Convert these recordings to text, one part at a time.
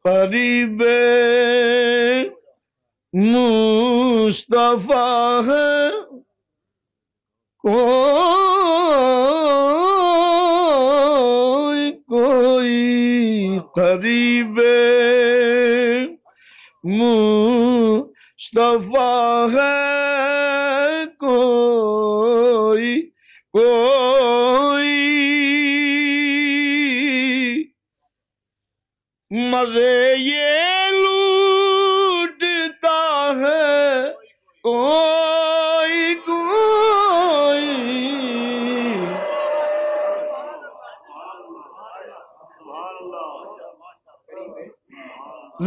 قریب مصطفیٰ ہے کوئی قریب مصطفیٰ ہے کوئی مزے یہ لوٹتا ہے کوئی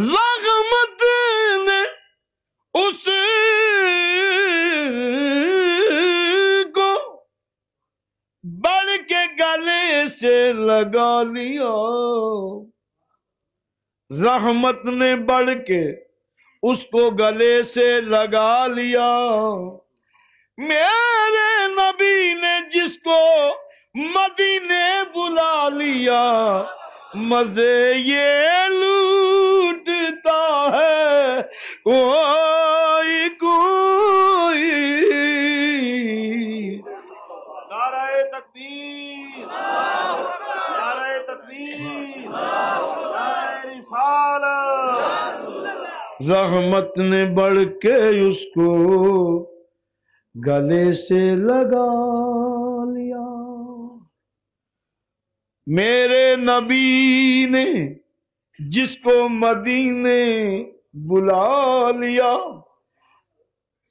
رحمت نے اس کو بڑھ کے گلے سے لگا لیا رحمت نے بڑھ کے اس کو گلے سے لگا لیا میرے نبی نے جس کو مدینے بلا لیا مزے یہ لوٹتا ہے کوئی نعرہ تکبیر نعرہ تکبیر نعرہ رسالت رحمت نے بڑھ کے اس کو گلے سے لگا لیا میرے نبی نے جس کو مدینے بلا لیا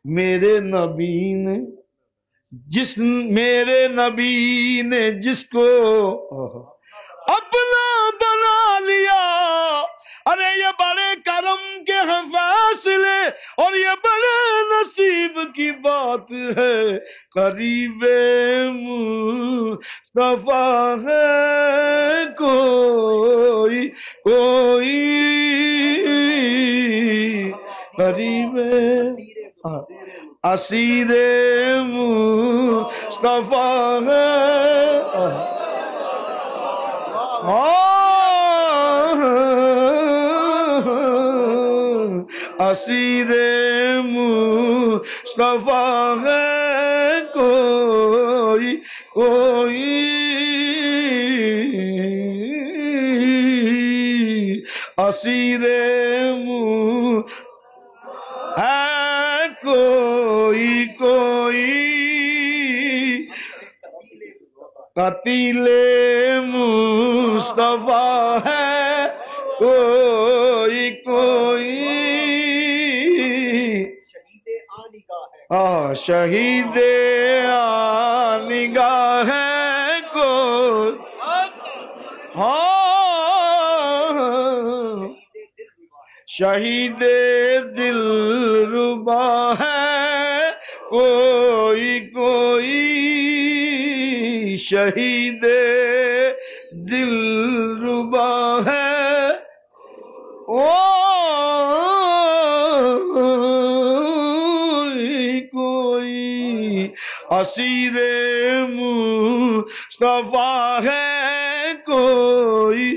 میرے نبی نے جس کو اپنا بنا لیا ارے یہ بڑے کرم کے ہیں فیصلے اور یہ بڑے نصیب کی بات ہے قریب مصطفیٰ ہے کوئی قریب اسیر مصطفیٰ ہے اسیر مصطفیٰ ہے کوئی اسیر ہے کوئی قتیل مصطفیٰ ہے کوئی شہید نگاہ ہے کوئی شہید دل ربا ہے کوئی شہید دل ربا ہے کوئی اسیر مصطفیٰ ہے کوئی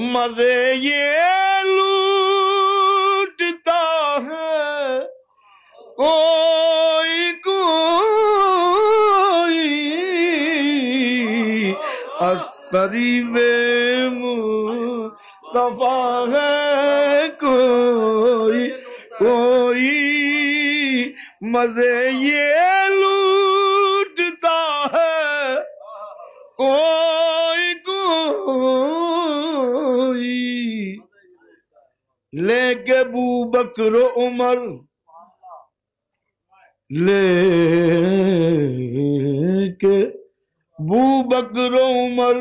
مزے یہ لوٹتا ہے کوئی قریب مصطفیٰ ہے کوئی مزے یہ لوٹتا ہے کوئی لے کے ابو بکر و عمر لے کے ابو بکر و عمر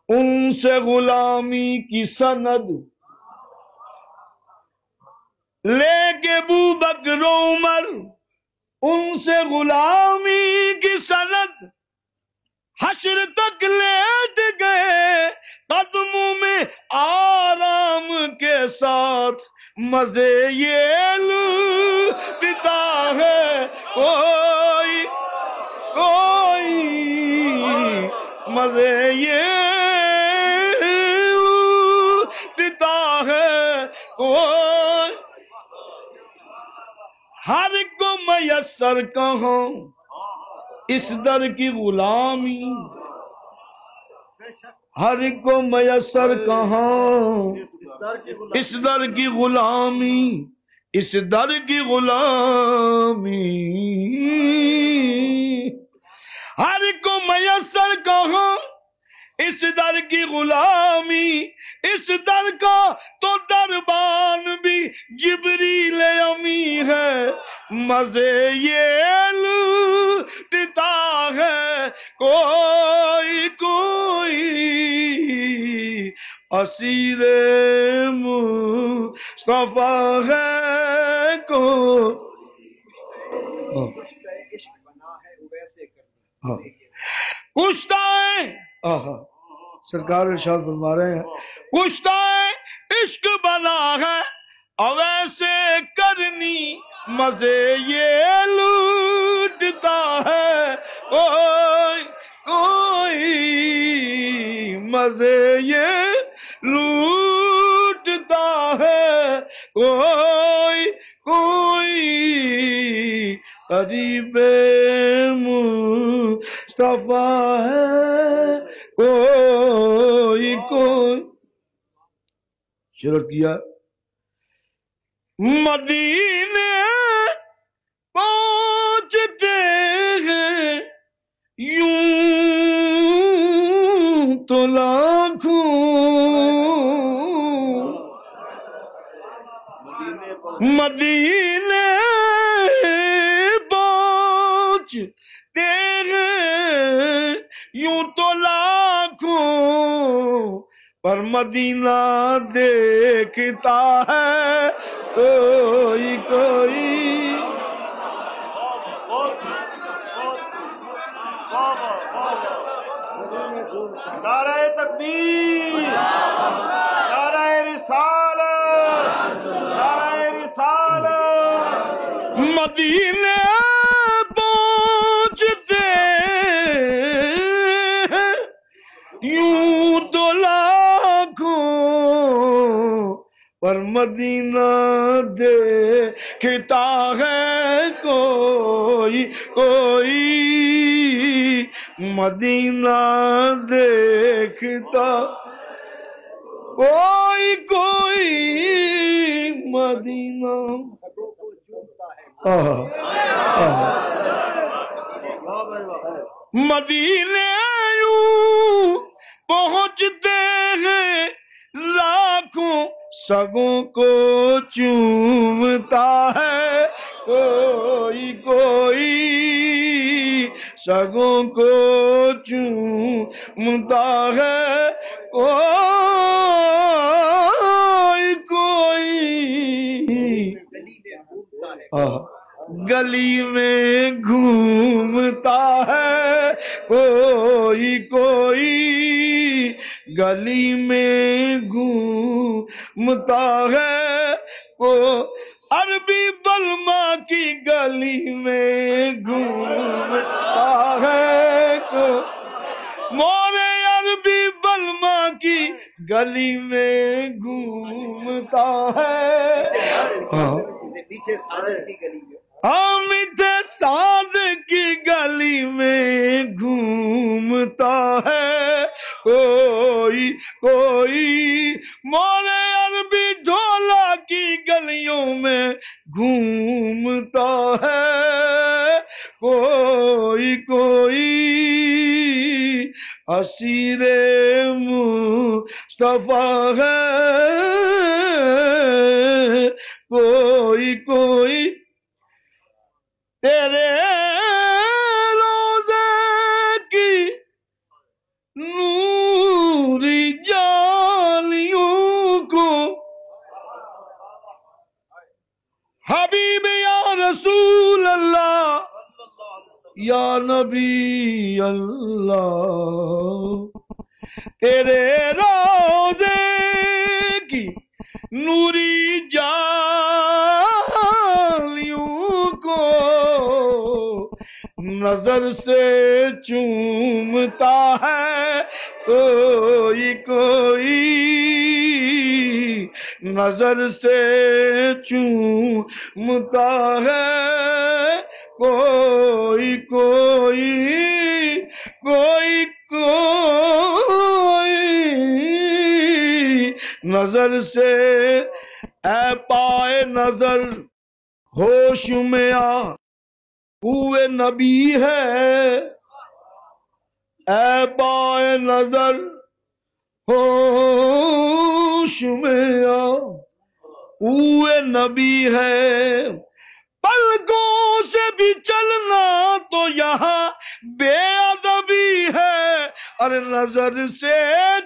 ان سے غلامی کی سند لے کے ابو بکر و عمر ان سے غلامی کی سند حشر تک لیٹ گئے قدموں میں آرام کے ساتھ مزے یہ لوٹتا ہے کوئی مزے یہ کوئی ہر کو میسر کہاں اس در کی غلامی، ہر کو میسر کہاں اس در کی غلامی، اس در کی غلامی، ہر کو میسر کہاں اس در کی غلامی، اس در کا تو دربان بھی جبریل امی ہے، مزے یہ لوٹتا ہے کوئی کوئی اسیر مصطفیٰ ہے کشتہ سرکار ارشاد فرما رہے ہیں کشتہ عشق بنا ہے اویسے کرنی، مزے یہ لوٹتا ہے کوئی کوئی، مزے یہ لوٹتا ہے کوئی کوئی قریب مصطفیٰ ہے کوئی کوئی۔ شرط کیا مدینے پہنچتے ہیں یوں تو لاکھوں، مدینے پہنچتے ہیں یوں تو لاکھوں، پر مدینہ دیکھتا ہے کوئی کوئی۔ نعرہ تکبیر، نعرہ رسالت، نعرہ رسالت۔ مدینے پہنچتے ہیں یوں تو لاکھوں، پر مدینہ دیکھتا ہے کوئی کوئی، مدینہ دیکھتا کوئی کوئی، مدینہ مدینے یوں پہنچتے ہیں لاکھوں، سگوں کو چومتا ہے کوئی کوئی، سگوں کو چومتا ہے کوئی کوئی، گلی میں گھومتا ہے کوئی کوئی، گلی میں گھومتا ہے عربی بلما کی گلی میں گھومتا ہے مورے عربی بلما کی گلی میں گھومتا ہے، پیچھے صادق کی گلی میں، میٹھے صادق کی گلی میں گھومتا ہے کوئی کوئی، مولے عربی ڈھولا کی گلیوں میں گھومتا ہے کوئی کوئی، اسیر مصطفیٰ ہے کوئی کوئی، تیرے روزے کی نوری جالیوں کو حبیب یا رسول اللہ یا نبی اللہ، تیرے روزے کی نوری جالیوں کو نظر سے چومتا ہے کوئی کوئی، نظر سے چومتا ہے کوئی کوئی کوئی کوئی نظر سے اے پائے نظر ہوش میں آ ہوئے نبی ہے اے پائے نظر ہوش میں آ ہوئے نبی ہے پلکوں سے بھی چلنا تو یہاں بے ادبی ہے اور نظر سے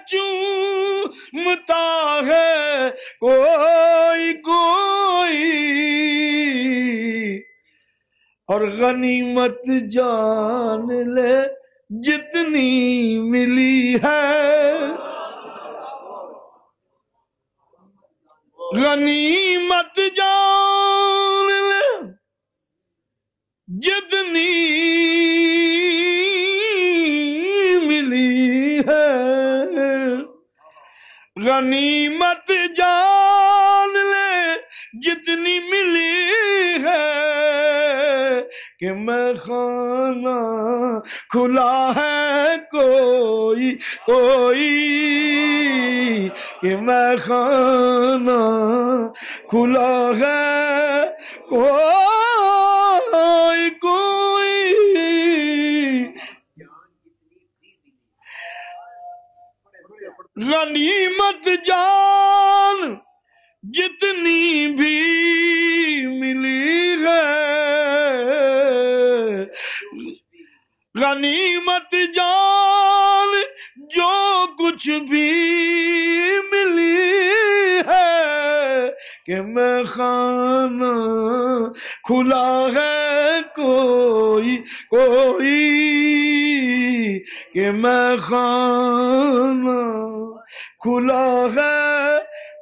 چومتا ہے کوئی کوئی اور غنیمت جان لے جتنی ملی ہے غنیمت جان لے جتنی ملی ہے غنیمت جان لے جتنی ملی ہے کہ میں خانہ کھلا ہے کوئی کوئی کہ میں خانہ کھلا ہے کوئی کوئی غنیمت جان جتنی بھی ملی ہے غنیمت جان جو کچھ بھی ملی ہے کہ میں خانہ کھلا ہے کوئی کوئی کہ میں خانہ کھلا ہے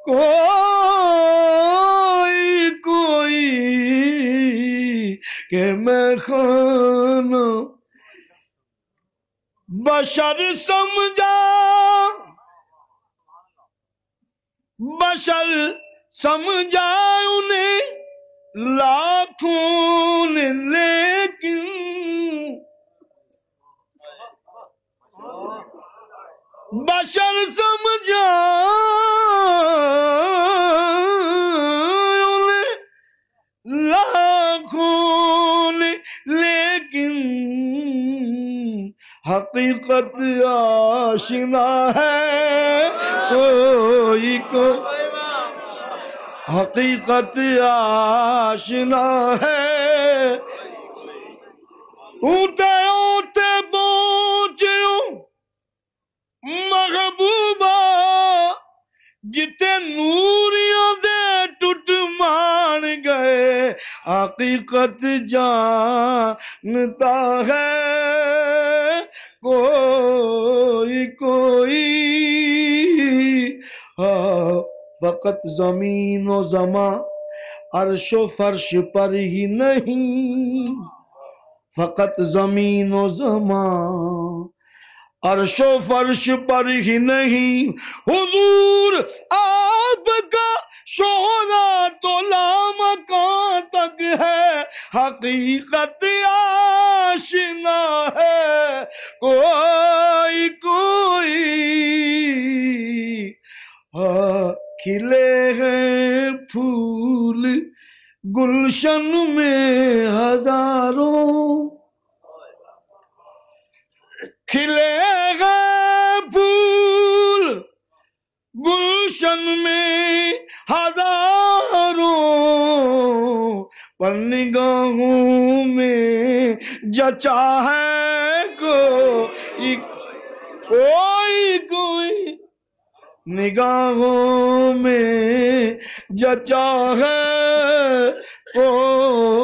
کوئی کوئی کہ میں خانہ بشر سمجھا بشر سمجھا انہیں لاکھوں نے لیکن بشر سمجھا انہیں لاکھوں نے لیکن حقیقت آشنا ہے کوئی کوئی حقیقت آشنا ہے اونتے اونتے پہنچے محبوبہ جتے نوریوں دے ٹوٹ مان گئے حقیقت جانتا ہے کوئی کوئی فقط زمین و زمان عرش و فرش پر ہی نہیں فقط زمین و زمان عرش و فرش پر ہی نہیں حضور آپ کا شہرا تو لامکان تک ہے حقیقت آشنا ہے کوئی کوئی کھلے ہیں پھول گلشن میں ہزاروں کھلے گئے پھول گلشن میں ہزاروں پر نگاہوں میں جچا ہے کوئی کوئی کوئی نگاہوں میں جچا ہے کوئی